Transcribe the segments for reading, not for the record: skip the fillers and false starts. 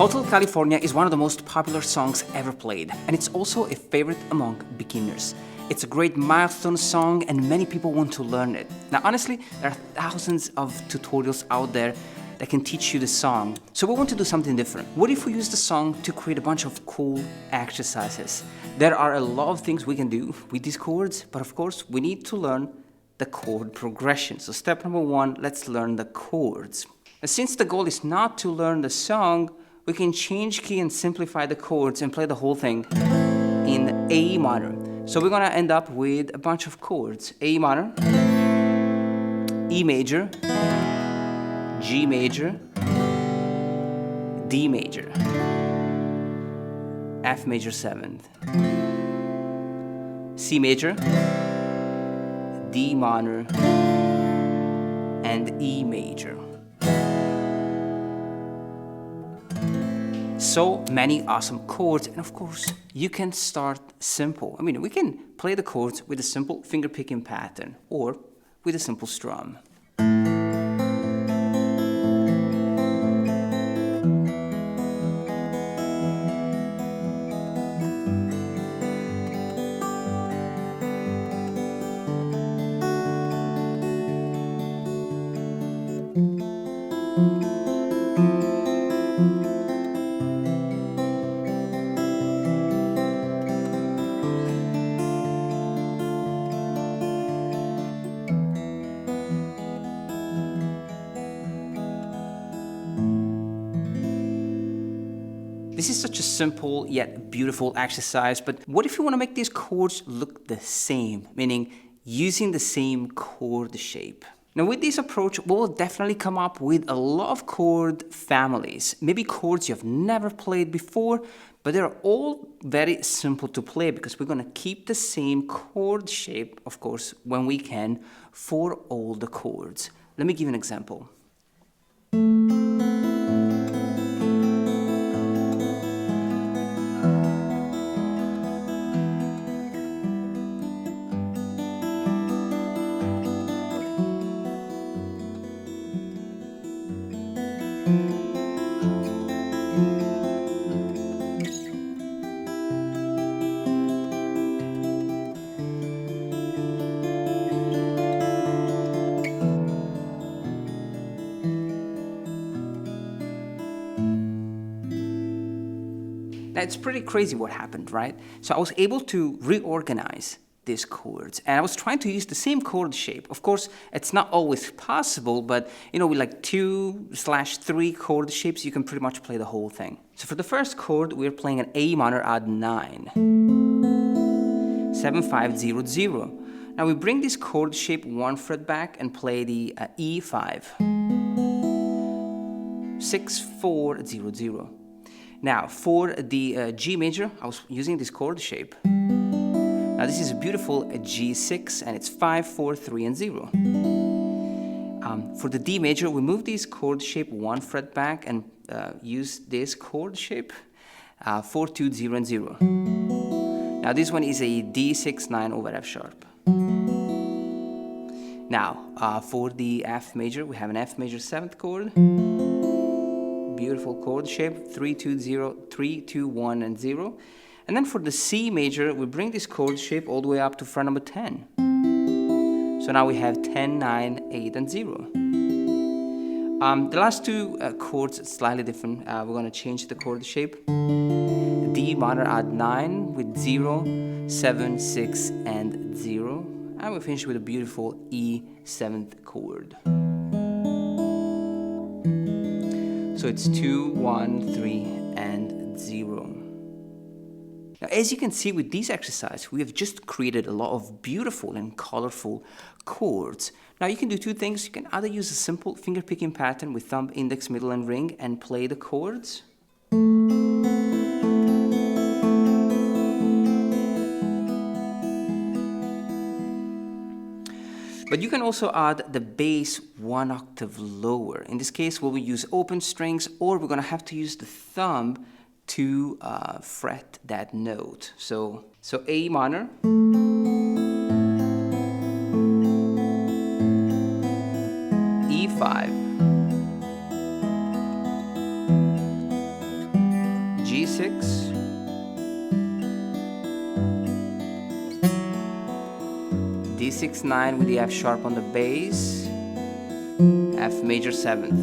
Hotel California is one of the most popular songs ever played, and it's also a favorite among beginners. It's a great milestone song and many people want to learn it. Now honestly, there are thousands of tutorials out there that can teach you the song. So we want to do something different. What if we use the song to create a bunch of cool exercises? There are a lot of things we can do with these chords, but of course we need to learn the chord progression. So step number one, let's learn the chords. And since the goal is not to learn the song, we can change key and simplify the chords and play the whole thing in A minor. So we're gonna end up with a bunch of chords. A minor, E major, G major, D major, F major 7th, C major, D minor, and E major. So many awesome chords, and of course you can start simple. I mean, we can play the chords with a simple finger picking pattern or with a simple strum. This is such a simple yet beautiful exercise, but what if you want to make these chords look the same, meaning using the same chord shape? Now with this approach, we'll definitely come up with a lot of chord families, maybe chords you've never played before, but they're all very simple to play because we're going to keep the same chord shape, of course, when we can, for all the chords. Let me give you an example. Now, it's pretty crazy what happened, right? So I was able to reorganize these chords, and I was trying to use the same chord shape. Of course, it's not always possible, but you know, with like 2/3 chord shapes, you can pretty much play the whole thing. So for the first chord, we're playing an A minor odd 9, 7 5 0 0. Now we bring this chord shape 1 fret back and play the E5, 6 4 0 0. Now, for the G major, I was using this chord shape. Now, this is a beautiful G6, and it's 5, 4, 3, and 0. For the D major, we move this chord shape 1 fret back and use this chord shape, 4, 2, 0, and 0. Now, this one is a D6, 9 over F sharp. Now, for the F major, we have an F major 7th chord. Beautiful chord shape, 3 2 0 3 2 1 and 0. And then for the C major, we bring this chord shape all the way up to fret number 10. So now we have 10 9 8 and 0. The last two chords are slightly different. We're going to change the chord shape. D minor odd 9 with 0 7 6 and 0, and we finish with a beautiful E 7th chord. So it's 2, 1, 3, and 0. Now, as you can see with this exercise, we have just created a lot of beautiful and colorful chords. Now you can do two things. You can either use a simple finger picking pattern with thumb, index, middle, and ring and play the chords. But you can also add the bass 1 octave lower. In this case, we'll use open strings, or we're gonna have to use the thumb to fret that note. So A minor, E5, 6/9 with the F sharp on the bass, F major 7th,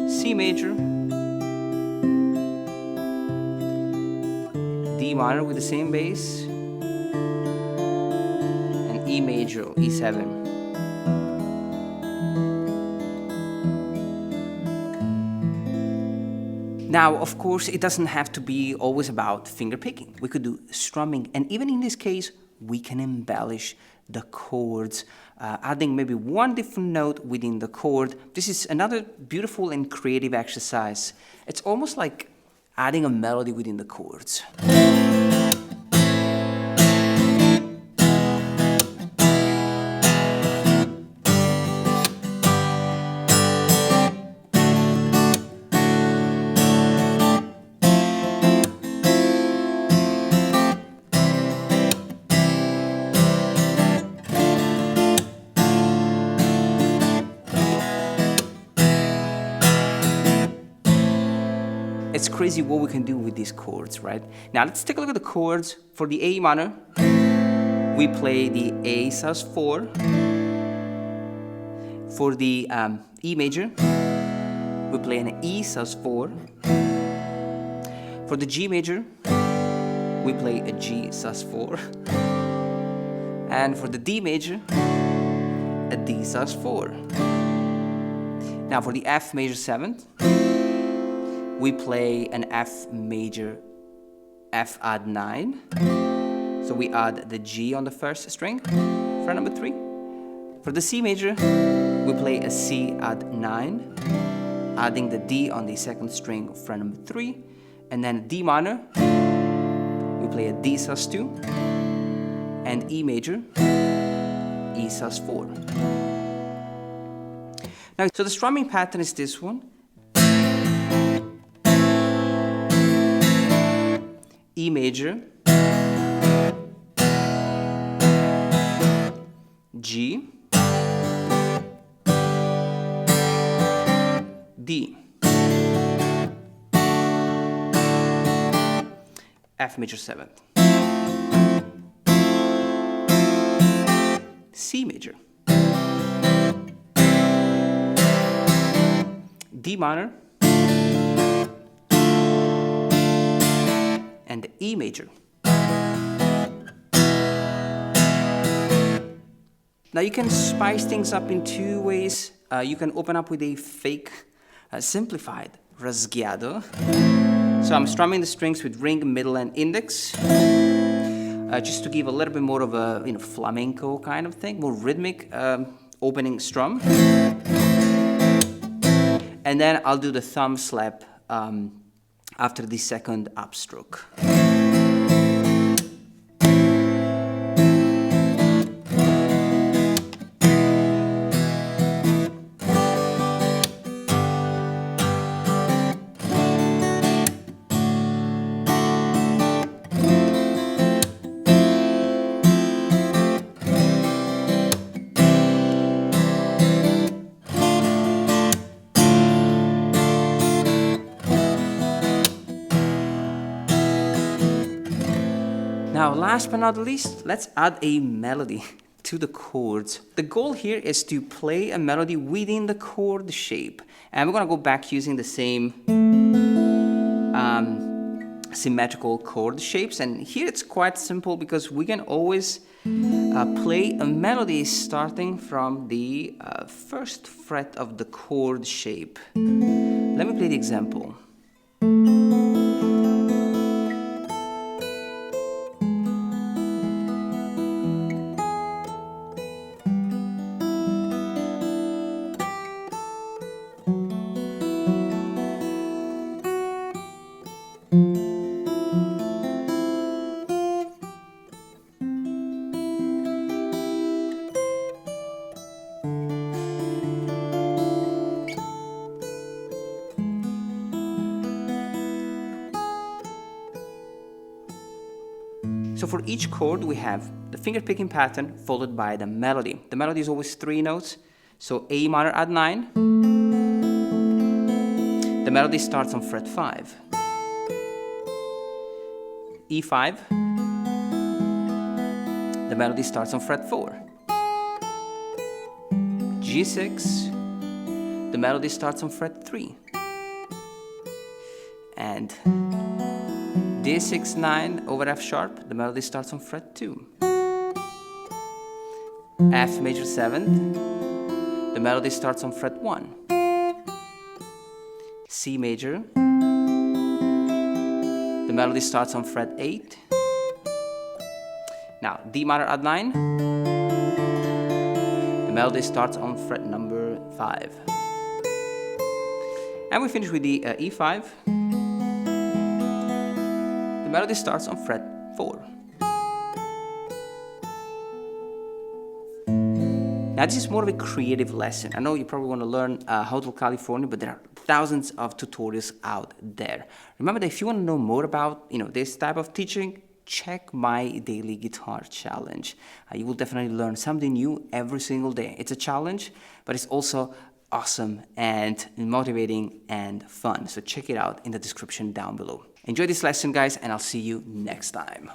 C major, D minor with the same bass, and E major, E7. Now, of course, it doesn't have to be always about fingerpicking. We could do strumming, and even in this case, we can embellish the chords, adding maybe one different note within the chord. This is another beautiful and creative exercise. It's almost like adding a melody within the chords. It's crazy what we can do with these chords, right? Now let's take a look at the chords. For the A minor, we play the A sus4. For the E major, we play an E sus4. For the G major, we play a G sus4. And for the D major, a D sus4. Now for the F major 7th, we play an F major, F add 9. So we add the G on the first string, fret number 3. For the C major, we play a C add 9, adding the D on the second string, fret number 3. And then D minor, we play a D sus2, and E major, E sus4. Now, so the strumming pattern is this one. E major, G, D, F major 7th, C major, D minor, and E major. Now you can spice things up in two ways. You can open up with a fake, simplified rasgueado. So I'm strumming the strings with ring, middle, and index, just to give a little bit more of a flamenco kind of thing, more rhythmic opening strum. And then I'll do the thumb slap after the second upstroke. Now, last but not least, let's add a melody to the chords. The goal here is to play a melody within the chord shape. And we're going to go back using the same symmetrical chord shapes. And here it's quite simple because we can always play a melody starting from the first fret of the chord shape. Let me play the example. So for each chord, we have the finger picking pattern followed by the melody. The melody is always 3 notes. So A minor add 9. The melody starts on fret 5. E5. the melody starts on fret 4. G6, the melody starts on fret 3. And D6-9 over F sharp, the melody starts on fret 2. F major 7th, the melody starts on fret 1. C major, the melody starts on fret 8. Now, D minor add 9, the melody starts on fret number 5. And we finish with the E5. The melody starts on fret 4. Now this is more of a creative lesson. I know you probably want to learn Hotel California, but there are thousands of tutorials out there. Remember that if you want to know more about this type of teaching, check my daily guitar challenge. You will definitely learn something new every single day. It's a challenge, but it's also awesome and motivating and fun. So check it out in the description down below. Enjoy this lesson, guys, and I'll see you next time.